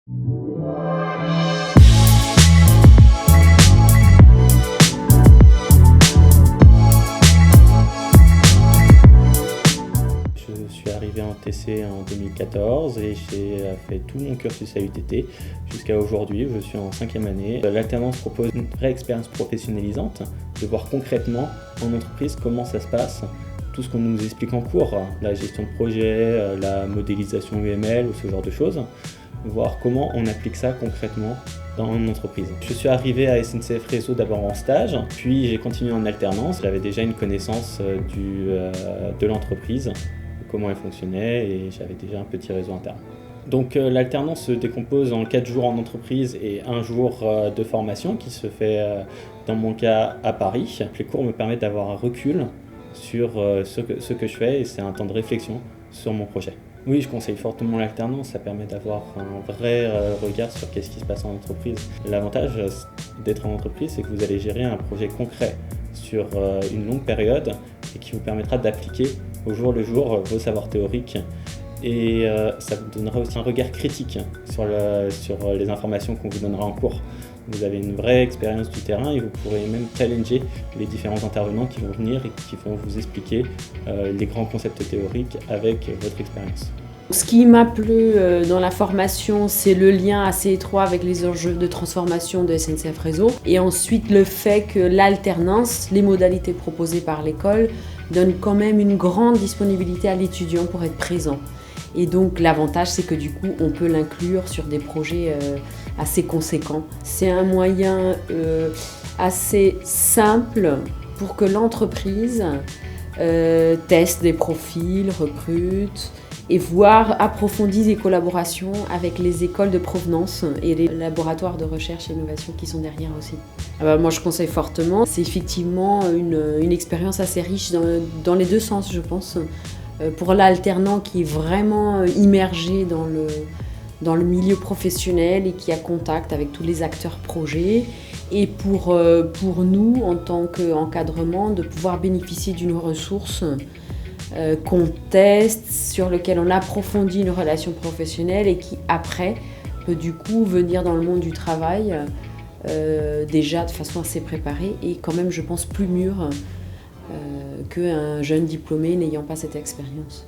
Je suis arrivé en TC en 2014 et j'ai fait tout mon cursus à UTT jusqu'à aujourd'hui. Je suis en 5e année. L'alternance propose une vraie expérience professionnalisante, de voir concrètement en entreprise comment ça se passe, tout ce qu'on nous explique en cours, la gestion de projet, la modélisation UML ou ce genre de choses, voir comment on applique ça concrètement dans une entreprise. Je suis arrivé à SNCF Réseau d'abord en stage, puis j'ai continué en alternance. J'avais déjà une connaissance de l'entreprise, comment elle fonctionnait, et j'avais déjà un petit réseau interne. Donc l'alternance se décompose en 4 jours en entreprise et 1 jour de formation qui se fait dans mon cas à Paris. Les cours me permettent d'avoir un recul sur ce que je fais, et c'est un temps de réflexion sur mon projet. Oui, je conseille fortement l'alternance, ça permet d'avoir un vrai regard sur qu'est-ce qui se passe en entreprise. L'avantage d'être en entreprise, c'est que vous allez gérer un projet concret sur une longue période et qui vous permettra d'appliquer au jour le jour vos savoirs théoriques. Et ça vous donnera aussi un regard critique sur les informations qu'on vous donnera en cours. Vous avez une vraie expérience du terrain et vous pourrez même challenger les différents intervenants qui vont venir et qui vont vous expliquer les grands concepts théoriques avec votre expérience. Ce qui m'a plu dans la formation, c'est le lien assez étroit avec les enjeux de transformation de SNCF Réseau. Et ensuite, le fait que l'alternance, les modalités proposées par l'école, donnent quand même une grande disponibilité à l'étudiant pour être présent. Et donc l'avantage, c'est que du coup, on peut l'inclure sur des projets assez conséquents. C'est un moyen assez simple pour que l'entreprise teste des profils, recrute et approfondisse des collaborations avec les écoles de provenance et les laboratoires de recherche et innovation qui sont derrière aussi. Moi, je conseille fortement. C'est effectivement une expérience assez riche dans les deux sens, je pense. Pour l'alternant qui est vraiment immergé dans le milieu professionnel et qui a contact avec tous les acteurs projets. Et pour nous, en tant qu'encadrement, de pouvoir bénéficier d'une ressource qu'on teste, sur laquelle on approfondit une relation professionnelle et qui, après, peut du coup venir dans le monde du travail déjà de façon assez préparée et quand même, je pense, plus mûre qu'un jeune diplômé n'ayant pas cette expérience.